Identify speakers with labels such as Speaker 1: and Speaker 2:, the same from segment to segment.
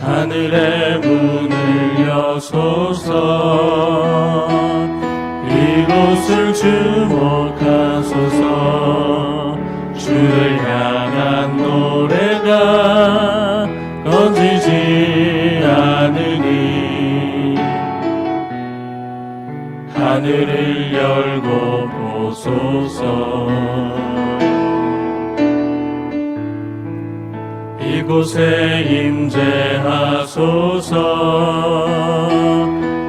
Speaker 1: 하늘의 문을 여소서. 이곳을 주목하소서. 주를 향한 노래가 꺼지지 않으니 하늘을 열고 보소서. 이곳에 임재하소서.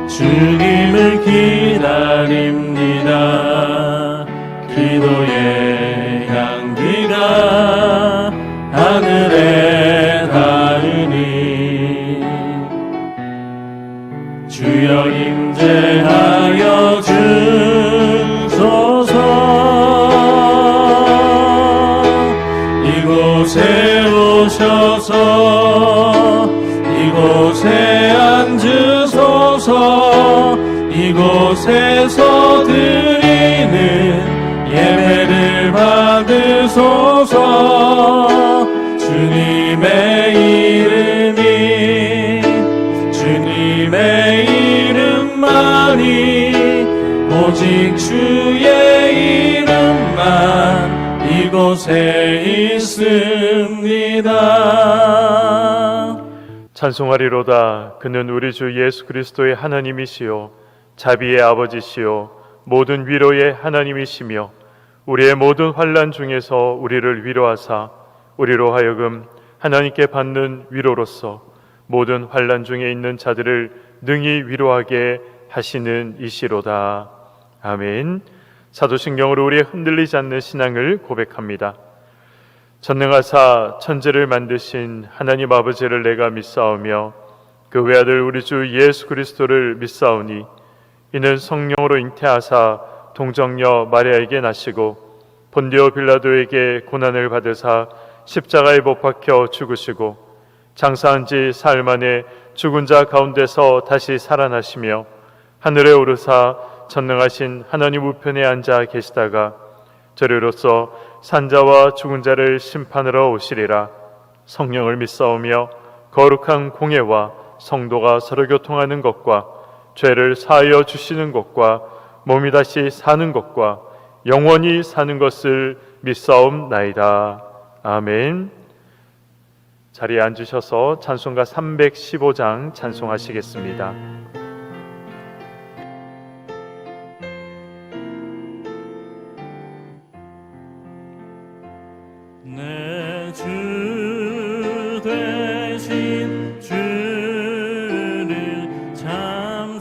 Speaker 1: 주님을 기다립니다. 기도의 향기가 하늘에 닿으니 주여 임재하여 주소서. 이곳에 오셔서 이곳에 앉으소서. 이곳에서 드리는 예배를 받으소서. 주님의 이름만이 오직 주의 이름만 이곳에 있습니다.
Speaker 2: 찬송하리로다. 그는 우리 주 예수 그리스도의 하나님이시요 자비의 아버지시요 모든 위로의 하나님이시며 우리의 모든 환난 중에서 우리를 위로하사 우리로 하여금 하나님께 받는 위로로서 모든 환난 중에 있는 자들을 능히 위로하게 하시는 이시로다. 아멘. 사도신경으로 우리의 흔들리지 않는 신앙을 고백합니다. 전능하사 천지를 만드신 하나님 아버지를 내가 믿사오며 그 외아들 우리 주 예수 그리스도를 믿사오니 이는 성령으로 잉태하사 동정녀 마리아에게 나시고 본디오 빌라도에게 고난을 받으사 십자가에 못 박혀 죽으시고 장사한 지 사흘 만에 죽은 자 가운데서 다시 살아나시며 하늘에 오르사 전능하신 하나님 우편에 앉아 계시다가 저리로서 산자와 죽은 자를 심판하러 오시리라. 성령을 믿사오며 거룩한 공예와 성도가 서로 교통하는 것과 죄를 사하여 주시는 것과 몸이 다시 사는 것과 영원히 사는 것을 믿사옵나이다. 아멘. 자리에 앉으셔서 찬송가 315장 찬송하시겠습니다.
Speaker 1: 내 주 되신 주를 참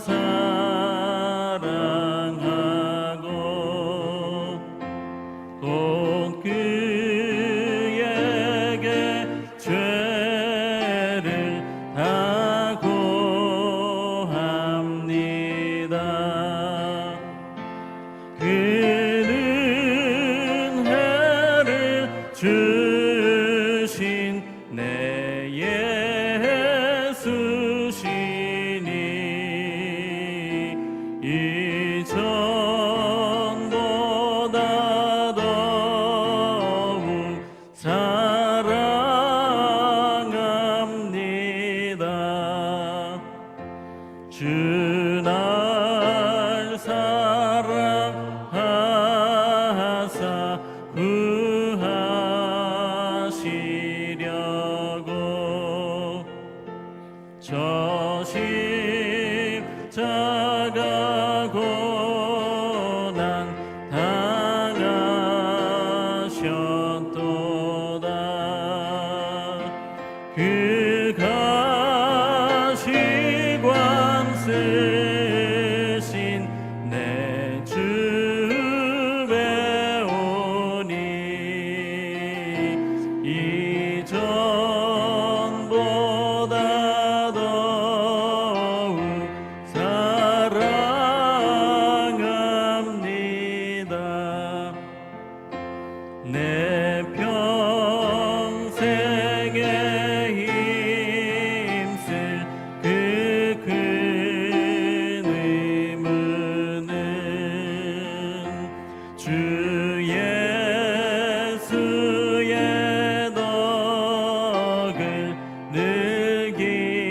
Speaker 1: 사랑하고 또 그에게 죄를 다 고합니다. 그는 은혜를 주신 내 예수시니 이전보다 더욱 사랑합니다. 주 날 사랑하사 구하시려고 저 십자가 고난 당하셨도다. 그 가시관 쓰신 내 주 배우니 이전보다 더욱 사랑합니다. 내 평생에 힘쓸 그 큰 의무는 주 예수의 덕을 느끼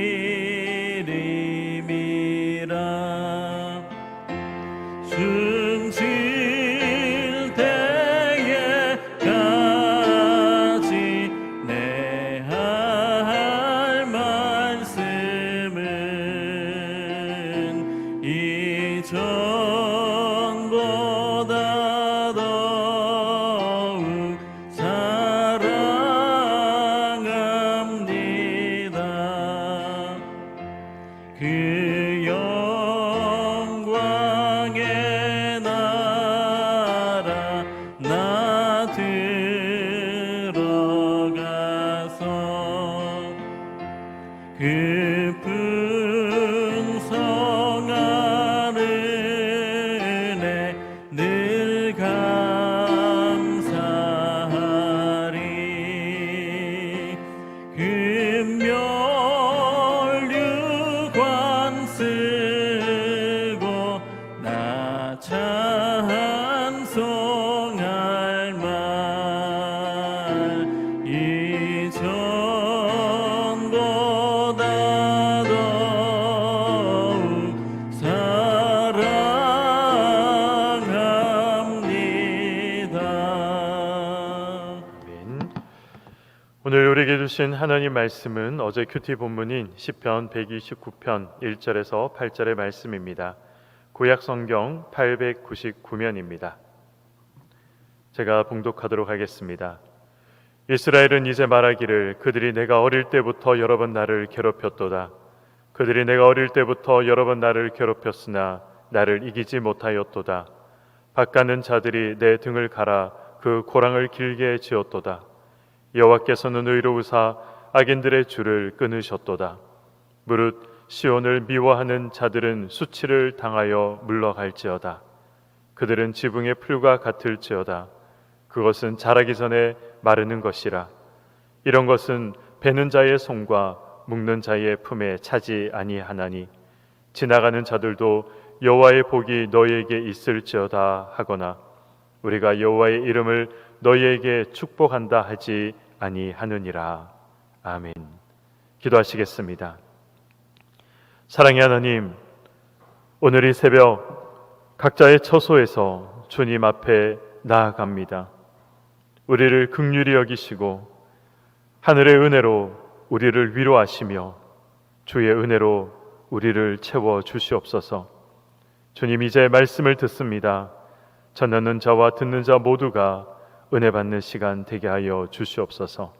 Speaker 2: 오늘 우리에게 주신 하나님 말씀은 어제 큐티 본문인 시편 129편 1절에서 8절의 말씀입니다. 구약 성경 899면입니다. 제가 봉독하도록 하겠습니다. 이스라엘은 이제 말하기를 그들이 내가 어릴 때부터 여러 번 나를 괴롭혔도다. 그들이 내가 어릴 때부터 여러 번 나를 괴롭혔으나 나를 이기지 못하였도다. 바깥는 자들이 내 등을 갈아 그 고랑을 길게 지었도다. 여호와께서는 의로우사 악인들의 줄을 끊으셨도다. 무릇 시온을 미워하는 자들은 수치를 당하여 물러갈지어다. 그들은 지붕의 풀과 같을지어다. 그것은 자라기 전에 마르는 것이라. 이런 것은 베는 자의 손과 묶는 자의 품에 차지 아니하나니 지나가는 자들도 여호와의 복이 너희에게 있을지어다 하거나 우리가 여호와의 이름을 너희에게 축복한다 하지 아니하느니라. 아멘. 기도하시겠습니다. 사랑의 하나님, 오늘 이 새벽 각자의 처소에서 주님 앞에 나아갑니다. 우리를 긍휼히 여기시고 하늘의 은혜로 우리를 위로하시며 주의 은혜로 우리를 채워 주시옵소서. 주님, 이제 말씀을 듣습니다. 전하는 자와 듣는 자 모두가 은혜 받는 시간 되게 하여 주시옵소서.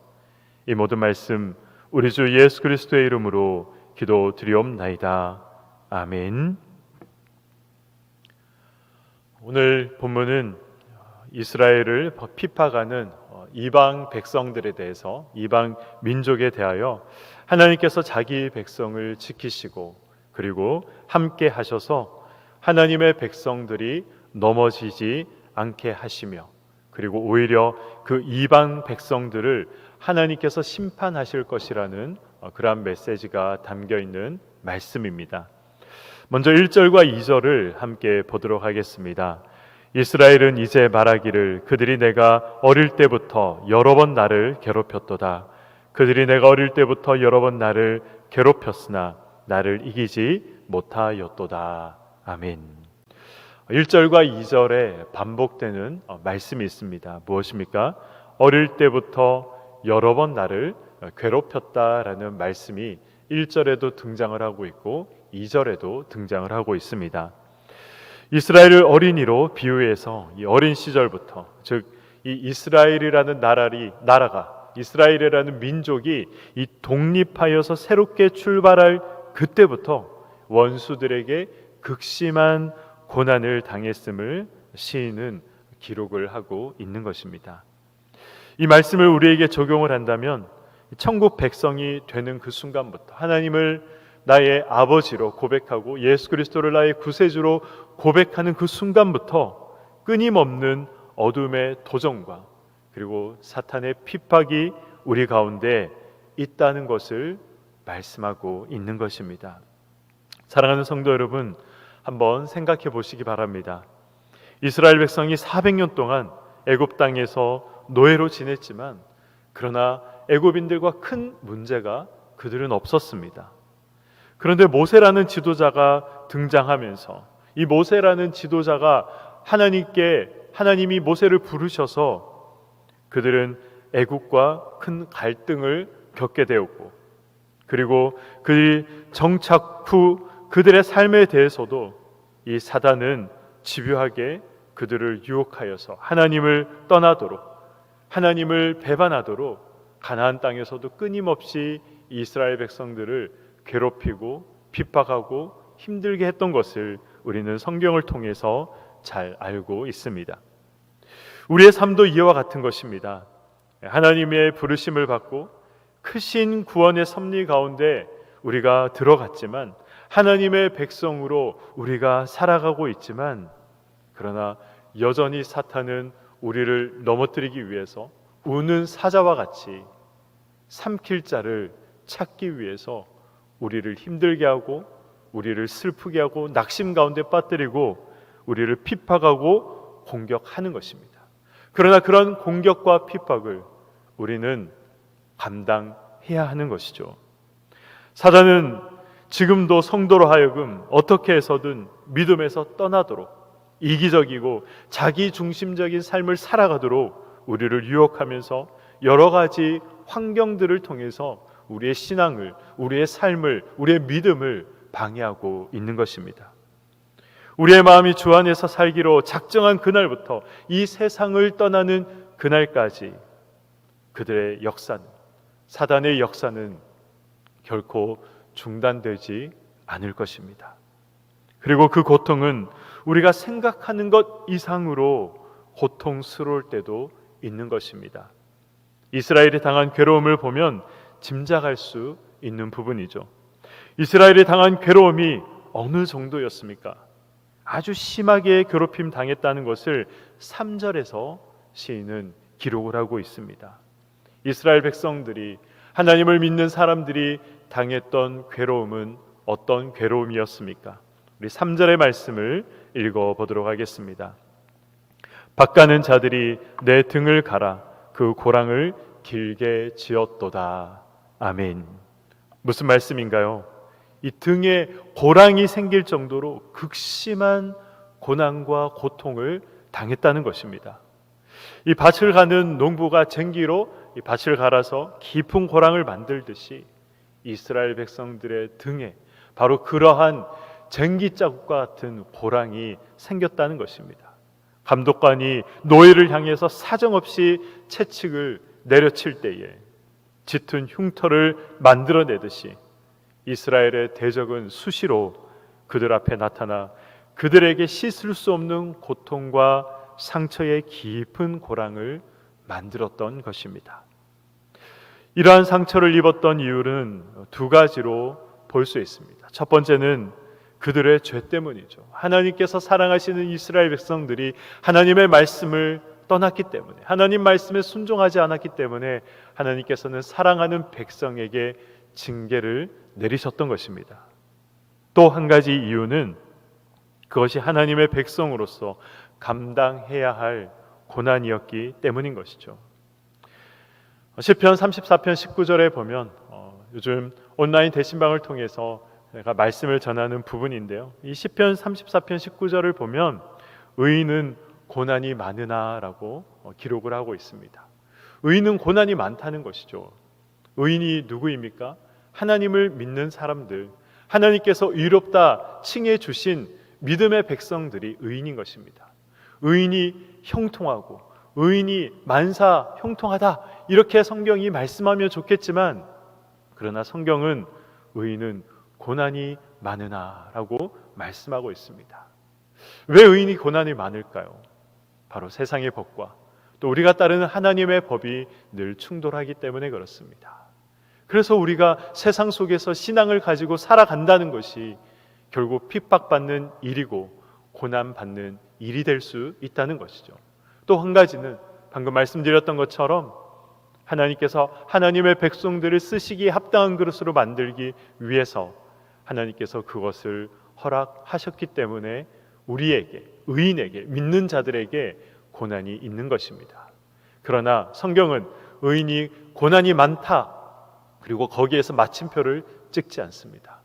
Speaker 2: 이 모든 말씀 우리 주 예수 그리스도의 이름으로 기도드리옵나이다. 아멘. 오늘 본문은 이스라엘을 핍박하는 이방 백성들에 대해서, 이방 민족에 대하여 하나님께서 자기 백성을 지키시고 그리고 함께 하셔서 하나님의 백성들이 넘어지지 않게 하시며 그리고 오히려 그 이방 백성들을 하나님께서 심판하실 것이라는 그러한 메시지가 담겨 있는 말씀입니다. 먼저 1절과 2절을 함께 보도록 하겠습니다. 이스라엘은 이제 말하기를 그들이 내가 어릴 때부터 여러 번 나를 괴롭혔도다. 그들이 내가 어릴 때부터 여러 번 나를 괴롭혔으나 나를 이기지 못하였도다. 아멘. 1절과 2절에 반복되는 말씀이 있습니다. 무엇입니까? 어릴 때부터 여러 번 나를 괴롭혔다라는 말씀이 1절에도 등장을 하고 있고 2절에도 등장을 하고 있습니다. 이스라엘을 어린이로 비유해서 이 어린 시절부터, 즉 이 이스라엘이라는 나라가 이스라엘이라는 민족이 이 독립하여서 새롭게 출발할 그때부터 원수들에게 극심한 고난을 당했음을 시인은 기록을 하고 있는 것입니다. 이 말씀을 우리에게 적용을 한다면 천국 백성이 되는 그 순간부터 하나님을 나의 아버지로 고백하고 예수 그리스도를 나의 구세주로 고백하는 그 순간부터 끊임없는 어둠의 도전과 그리고 사탄의 핍박이 우리 가운데 있다는 것을 말씀하고 있는 것입니다. 사랑하는 성도 여러분, 한번 생각해 보시기 바랍니다. 이스라엘 백성이 400년 동안 애굽 땅에서 노예로 지냈지만 그러나 애굽인들과 큰 문제가 그들은 없었습니다. 그런데 모세라는 지도자가 등장하면서 이 모세라는 지도자가 하나님이 모세를 부르셔서 그들은 애국과 큰 갈등을 겪게 되었고 그리고 그들이 정착 후 그들의 삶에 대해서도 이 사단은 집요하게 그들을 유혹하여서 하나님을 떠나도록 하나님을 배반하도록 가나안 땅에서도 끊임없이 이스라엘 백성들을 괴롭히고 핍박하고 힘들게 했던 것을 우리는 성경을 통해서 잘 알고 있습니다. 우리의 삶도 이와 같은 것입니다. 하나님의 부르심을 받고 크신 구원의 섭리 가운데 우리가 들어갔지만 하나님의 백성으로 우리가 살아가고 있지만 그러나 여전히 사탄은 우리를 넘어뜨리기 위해서 우는 사자와 같이 삼킬 자를 찾기 위해서 우리를 힘들게 하고 우리를 슬프게 하고 낙심 가운데 빠뜨리고 우리를 핍박하고 공격하는 것입니다. 그러나 그런 공격과 핍박을 우리는 감당해야 하는 것이죠. 사단은 지금도 성도로 하여금 어떻게 해서든 믿음에서 떠나도록 이기적이고 자기 중심적인 삶을 살아가도록 우리를 유혹하면서 여러 가지 환경들을 통해서 우리의 신앙을, 우리의 삶을, 우리의 믿음을 방해하고 있는 것입니다. 우리의 마음이 주 안에서 살기로 작정한 그날부터 이 세상을 떠나는 그날까지 그들의 역사는, 사단의 역사는 결코 중단되지 않을 것입니다. 그리고 그 고통은 우리가 생각하는 것 이상으로 고통스러울 때도 있는 것입니다. 이스라엘이 당한 괴로움을 보면 짐작할 수 있는 부분이죠. 이스라엘이 당한 괴로움이 어느 정도였습니까? 아주 심하게 괴롭힘 당했다는 것을 3절에서 시인은 기록을 하고 있습니다. 이스라엘 백성들이, 하나님을 믿는 사람들이 당했던 괴로움은 어떤 괴로움이었습니까? 우리 3절의 말씀을 읽어보도록 하겠습니다. 밭가는 자들이 내 등을 갈아 그 고랑을 길게 지었도다. 아멘. 무슨 말씀인가요? 이 등에 고랑이 생길 정도로 극심한 고난과 고통을 당했다는 것입니다. 이 밭을 가는 농부가 쟁기로 이 밭을 갈아서 깊은 고랑을 만들듯이 이스라엘 백성들의 등에 바로 그러한 쟁기 자국과 같은 고랑이 생겼다는 것입니다. 감독관이 노예를 향해서 사정없이 채찍을 내려칠 때에 짙은 흉터를 만들어내듯이 이스라엘의 대적은 수시로 그들 앞에 나타나 그들에게 씻을 수 없는 고통과 상처의 깊은 고랑을 만들었던 것입니다. 이러한 상처를 입었던 이유는 두 가지로 볼 수 있습니다. 첫 번째는 그들의 죄 때문이죠. 하나님께서 사랑하시는 이스라엘 백성들이 하나님의 말씀을 떠났기 때문에, 하나님 말씀에 순종하지 않았기 때문에 하나님께서는 사랑하는 백성에게 징계를 내리셨던 것입니다. 또 한 가지 이유는 그것이 하나님의 백성으로서 감당해야 할 고난이었기 때문인 것이죠. 시편 34편 19절에 보면 요즘 온라인 대신방을 통해서 제가 말씀을 전하는 부분인데요. 이 시편 34편 19절을 보면 의인은 고난이 많으나라고 기록을 하고 있습니다. 의인은 고난이 많다는 것이죠. 의인이 누구입니까? 하나님을 믿는 사람들, 하나님께서 의롭다 칭해 주신 믿음의 백성들이 의인인 것입니다. 의인이 형통하고 의인이 만사 형통하다 이렇게 성경이 말씀하면 좋겠지만, 그러나 성경은 의인은 고난이 많으나라고 말씀하고 있습니다. 왜 의인이 고난이 많을까요? 바로 세상의 법과 또 우리가 따르는 하나님의 법이 늘 충돌하기 때문에 그렇습니다. 그래서 우리가 세상 속에서 신앙을 가지고 살아간다는 것이 결국 핍박받는 일이고 고난받는 일이 될 수 있다는 것이죠. 또 한 가지는 방금 말씀드렸던 것처럼 하나님께서 하나님의 백성들을 쓰시기에 합당한 그릇으로 만들기 위해서 하나님께서 그것을 허락하셨기 때문에 우리에게, 의인에게, 믿는 자들에게 고난이 있는 것입니다. 그러나 성경은 의인이 고난이 많다, 그리고 거기에서 마침표를 찍지 않습니다.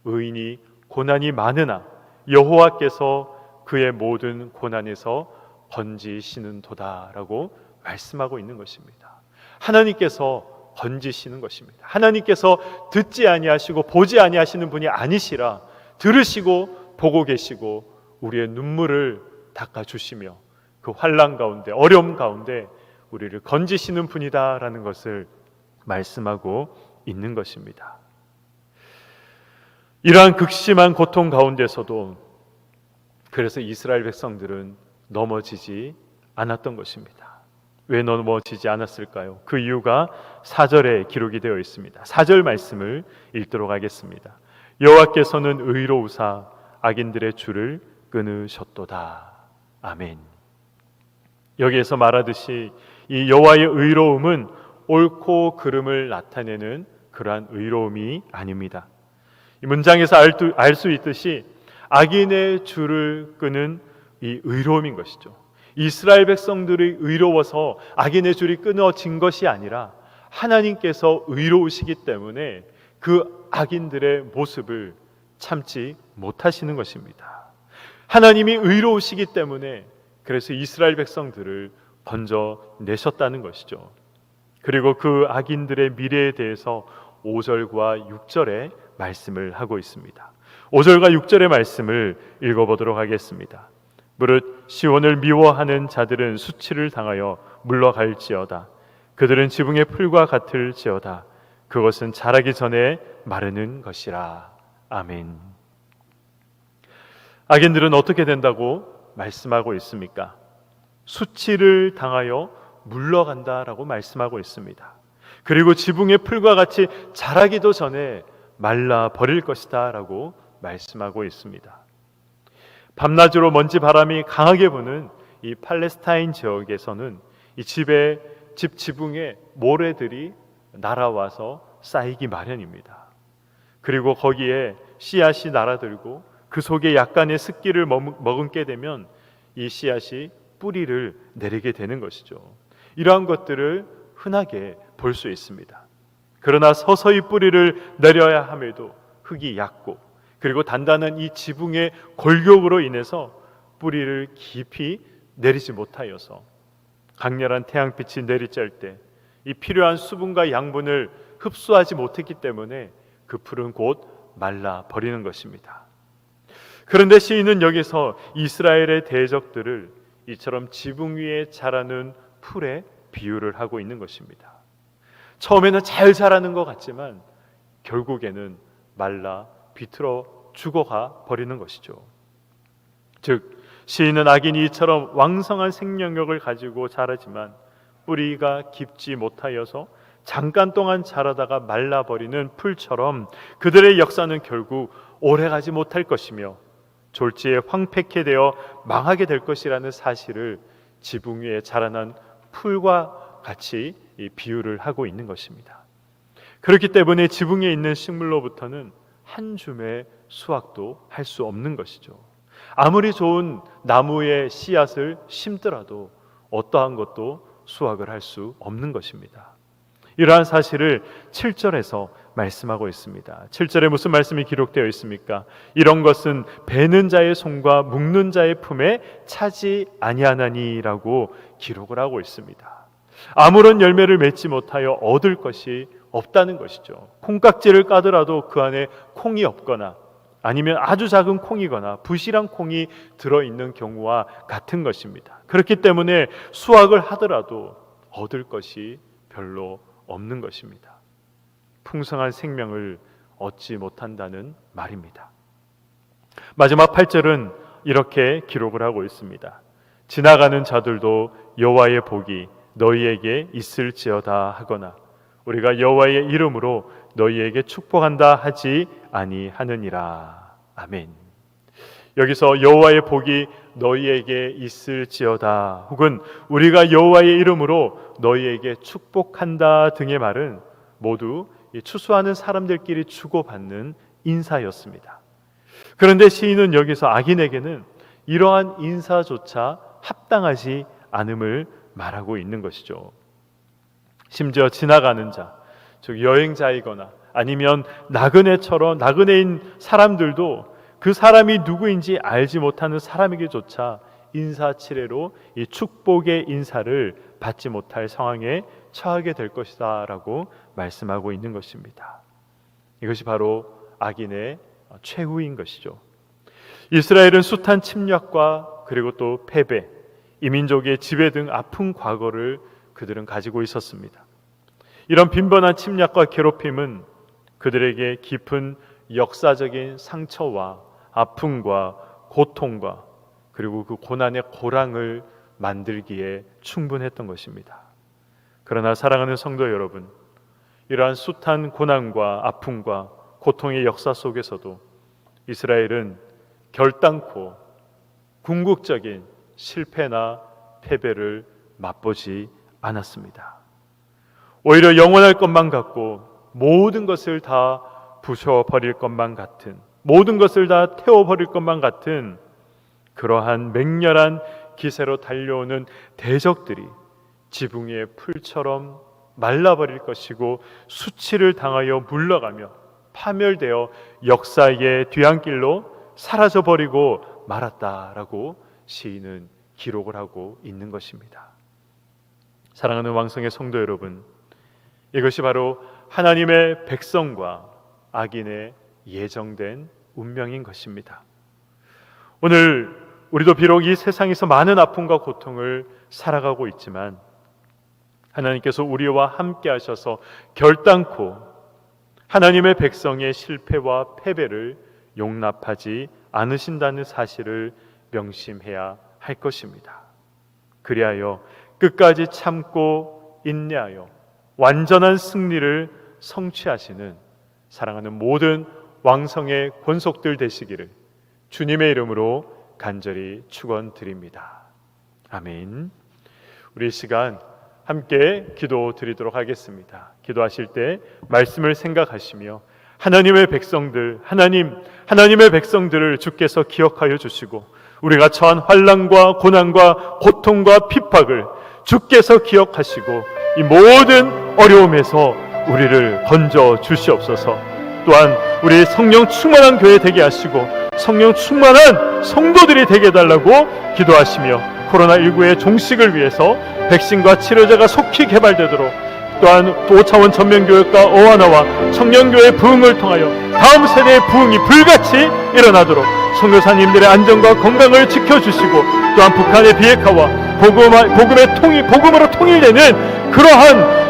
Speaker 2: 의인이 고난이 많으나 여호와께서 그의 모든 고난에서 건지시는 도다라고 말씀하고 있는 것입니다. 하나님께서 건지시는 것입니다. 하나님께서 듣지 아니하시고 보지 아니하시는 분이 아니시라 들으시고 보고 계시고 우리의 눈물을 닦아주시며 그 환난 가운데, 어려움 가운데 우리를 건지시는 분이다라는 것을 말씀하고 있는 것입니다. 이러한 극심한 고통 가운데서도 그래서 이스라엘 백성들은 넘어지지 않았던 것입니다. 왜 넘어지지 않았을까요? 그 이유가 4절에 기록이 되어 있습니다. 4절 말씀을 읽도록 하겠습니다. 여호와께서는 의로우사 악인들의 줄을 끊으셨도다. 아멘. 여기에서 말하듯이 이 여호와의 의로움은 옳고 그름을 나타내는 그러한 의로움이 아닙니다. 이 문장에서 알 수 있듯이 악인의 줄을 끄는 이 의로움인 것이죠. 이스라엘 백성들이 의로워서 악인의 줄이 끊어진 것이 아니라 하나님께서 의로우시기 때문에 그 악인들의 모습을 참지 못하시는 것입니다. 하나님이 의로우시기 때문에 그래서 이스라엘 백성들을 건져내셨다는 것이죠. 그리고 그 악인들의 미래에 대해서 5절과 6절에 말씀을 하고 있습니다. 5절과 6절의 말씀을 읽어보도록 하겠습니다. 무릇 시온을 미워하는 자들은 수치를 당하여 물러갈지어다. 그들은 지붕의 풀과 같을지어다. 그것은 자라기 전에 마르는 것이라. 아멘. 악인들은 어떻게 된다고 말씀하고 있습니까? 수치를 당하여 물러간다라고 말씀하고 있습니다. 그리고 지붕의 풀과 같이 자라기도 전에 말라 버릴 것이다 라고 말씀하고 있습니다. 밤낮으로 먼지 바람이 강하게 부는 이 팔레스타인 지역에서는 이 집 지붕에 모래들이 날아와서 쌓이기 마련입니다. 그리고 거기에 씨앗이 날아들고 그 속에 약간의 습기를 머금게 되면 이 씨앗이 뿌리를 내리게 되는 것이죠. 이러한 것들을 흔하게 볼 수 있습니다. 그러나 서서히 뿌리를 내려야 함에도 흙이 얕고 그리고 단단한 이 지붕의 골격으로 인해서 뿌리를 깊이 내리지 못하여서 강렬한 태양빛이 내리쬐을 때 이 필요한 수분과 양분을 흡수하지 못했기 때문에 그 풀은 곧 말라 버리는 것입니다. 그런데 시인은 여기서 이스라엘의 대적들을 이처럼 지붕 위에 자라는 풀에 비유를 하고 있는 것입니다. 처음에는 잘 자라는 것 같지만 결국에는 말라 비틀어 죽어가 버리는 것이죠. 즉 시인은 악인이 이처럼 왕성한 생명력을 가지고 자라지만 뿌리가 깊지 못하여서 잠깐 동안 자라다가 말라버리는 풀처럼 그들의 역사는 결국 오래가지 못할 것이며 졸지에 황폐케 되어 망하게 될 것이라는 사실을 지붕 위에 자라난 풀과 같이 비유를 하고 있는 것입니다. 그렇기 때문에 지붕에 있는 식물로부터는 한 줌의 수확도 할 수 없는 것이죠. 아무리 좋은 나무의 씨앗을 심더라도 어떠한 것도 수확을 할 수 없는 것입니다. 이러한 사실을 7절에서 말씀하고 있습니다. 7절에 무슨 말씀이 기록되어 있습니까? 이런 것은 베는 자의 손과 묶는 자의 품에 차지 아니하나니라고 기록을 하고 있습니다. 아무런 열매를 맺지 못하여 얻을 것이 없다는 것이죠. 콩깍지를 까더라도 그 안에 콩이 없거나 아니면 아주 작은 콩이거나 부실한 콩이 들어있는 경우와 같은 것입니다. 그렇기 때문에 수확을 하더라도 얻을 것이 별로 없는 것입니다. 풍성한 생명을 얻지 못한다는 말입니다. 마지막 8절은 이렇게 기록을 하고 있습니다. 지나가는 자들도 여호와의 복이 너희에게 있을지어다 하거나 우리가 여호와의 이름으로 너희에게 축복한다 하지 아니하느니라. 아멘. 여기서 여호와의 복이 너희에게 있을지어다 혹은 우리가 여호와의 이름으로 너희에게 축복한다 등의 말은 모두 추수하는 사람들끼리 주고받는 인사였습니다. 그런데 시인은 여기서 악인에게는 이러한 인사조차 합당하지 않음을 말하고 있는 것이죠. 심지어 지나가는 자, 즉 여행자이거나 아니면 나그네인 사람들도 그 사람이 누구인지 알지 못하는 사람에게조차 인사치레로 이 축복의 인사를 받지 못할 상황에 처하게 될 것이다 라고 말씀하고 있는 것입니다. 이것이 바로 악인의 최후인 것이죠. 이스라엘은 숱한 침략과 그리고 또 패배, 이민족의 지배 등 아픈 과거를 그들은 가지고 있었습니다. 이런 빈번한 침략과 괴롭힘은 그들에게 깊은 역사적인 상처와 아픔과 고통과 그리고 그 고난의 고랑을 만들기에 충분했던 것입니다. 그러나 사랑하는 성도 여러분, 이러한 숱한 고난과 아픔과 고통의 역사 속에서도 이스라엘은 결단코 궁극적인 실패나 패배를 맛보지 않았습니다. 오히려 영원할 것만 같고 모든 것을 다 부숴버릴 것만 같은, 모든 것을 다 태워버릴 것만 같은 그러한 맹렬한 기세로 달려오는 대적들이 지붕 위의 풀처럼 말라버릴 것이고 수치를 당하여 물러가며 파멸되어 역사의 뒤안길로 사라져버리고 말았다라고 시인은 기록을 하고 있는 것입니다. 사랑하는 왕성의 성도 여러분, 이것이 바로 하나님의 백성과 악인의 예정된 운명인 것입니다. 오늘 우리도 비록 이 세상에서 많은 아픔과 고통을 살아가고 있지만 하나님께서 우리와 함께 하셔서 결단코 하나님의 백성의 실패와 패배를 용납하지 않으신다는 사실을 명심해야 할 것입니다. 그리하여 끝까지 참고 인내하여 완전한 승리를 성취하시는 사랑하는 모든 왕성의 권속들 되시기를 주님의 이름으로 간절히 축원드립니다. 아멘. 우리 이 시간 함께 기도 드리도록 하겠습니다. 기도하실 때 말씀을 생각하시며 하나님의 백성들, 하나님의 백성들을 주께서 기억하여 주시고 우리가 처한 환난과 고난과 고통과 핍박을 주께서 기억하시고 이 모든 어려움에서 우리를 건져 주시옵소서. 또한 우리 성령 충만한 교회 되게 하시고 성령 충만한 성도들이 되게 해달라고 기도하시며 코로나19의 종식을 위해서 백신과 치료제가 속히 개발되도록 또한 5차원 전면교육과 어하나와 청년교회 부흥을 통하여 다음 세대의 부흥이 불같이 일어나도록 선교사님들의 안전과 건강을 지켜주시고 또한 북한의 비핵화와 복음으로 통일되는 그러한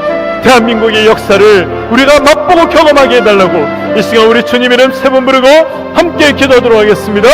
Speaker 2: 대한민국의 역사를 우리가 맛보고 경험하게 해달라고 이 시간 우리 주님 이름 세 번 부르고 함께 기도하도록 하겠습니다.